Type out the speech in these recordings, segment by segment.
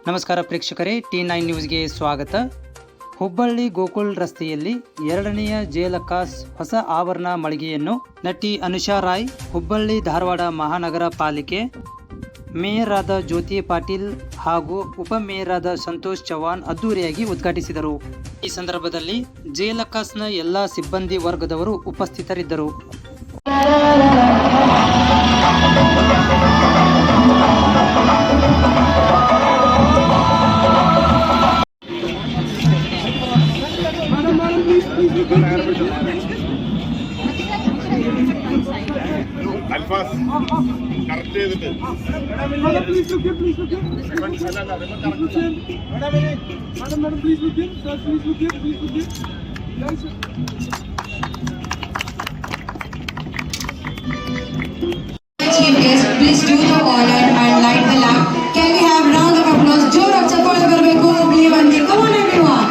ನಮಸ್ಕಾರ ಪ್ರೇಕ್ಷಕರೇ, T9 ನ್ಯೂಸ್ಗೆ ಸ್ವಾಗತ. ಹುಬ್ಬಳ್ಳಿ ಗೋಕುಲ್ ರಸ್ತೆಯಲ್ಲಿ 2ನೇಯ ಜೇಲಕಾಸ್ ಹೊಸ ಆವರಣ ಮಳಿಗೆಯನ್ನು ನಟಿ ಅನುಷಾ ರಾಯ್, ಹುಬ್ಬಳ್ಳಿ ಧಾರವಾಡ ಮಹಾನಗರ ಪಾಲಿಕೆ ಮೇಯರ್ ಆದ ಜ್ಯೋತಿ ಪಾಟೀಲ್ ಹಾಗೂ ಉಪಮೇಯರ್ ಆದ ಸಂತೋಷ್ ಚವಾಣ್ ಅದ್ದೂರಿಯಾಗಿ ಉದ್ಘಾಟಿಸಿದರು. ಈ ಸಂದರ್ಭದಲ್ಲಿ ಜೇಲಕಾಸ್ನ ಎಲ್ಲ ಸಿಬ್ಬಂದಿ ವರ್ಗದವರು ಉಪಸ್ಥಿತರಿದ್ದರು. Alphas, correct ചെയ്തിട്ട് Madam, please look here, please look here. Madam, please look here. Sir, please look here, please look here. Yes, sir. Chief guest, please do the honor and light the lamp. Can we have round of applause? जोर चप्पल करबेको बिली बंदी. Come on everyone.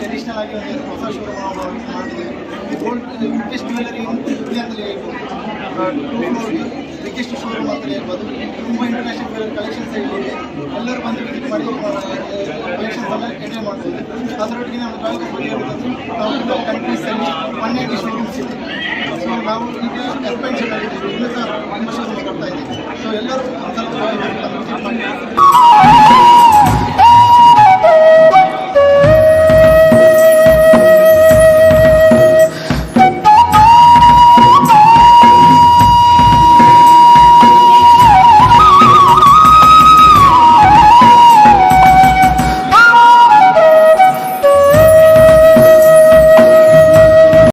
Additional ಆಗಿ ಒಂದು ಹೊಸ showroom ಮಾಡಿದ್ದೇವೆ. Gold biggest jewellery ಇಂಡಿಯಾದಲ್ಲಿ biggest showroom ಅಂತ ಹೇಳ್ಬೋದು. ತುಂಬ ಇಂಟರ್ನ್ಯಾಷನಲ್ ಜ್ಯುವೆಲ್ಲರಿ ಕಲೆಕ್ಷನ್ಸ್ ಇದೆ. ಎಲ್ಲರೂ ಬಂದು ವಿಸಿಟ್ ಮಾಡಿ ಕಲೆಕ್ಷನ್ಸ್ ಎಲ್ಲ ಎಂಜಾಯ್ ಮಾಡ್ಬೋದು. ಅದರೊಟ್ಟಿಗೆ ನಮ್ಮ ತಾಲೂಕು ಬಗ್ಗೆ ಹೇಳೋದಂದ್ರೆ ನಾವು ಕಂಟ್ರೀಸಲ್ಲಿ 180 ಶೋರೂಮ್ಸ್ ಇದೆ. ಸೊ ನಾವು ಈಗ ಎಕ್ಸ್ಪೆನ್ಷನ್ ಆಗಿದ್ದೀವಿ, ಇನ್ನೂ ಸಹ ತುಂಬ ಶೋರೂಮ್ ಬರ್ತಾ ಇದ್ದೀವಿ. ಸೊ ಎಲ್ಲರೂ ಒಂದು ಸ್ವಲ್ಪ ವಿಸಿಟ್ ಮಾಡಿ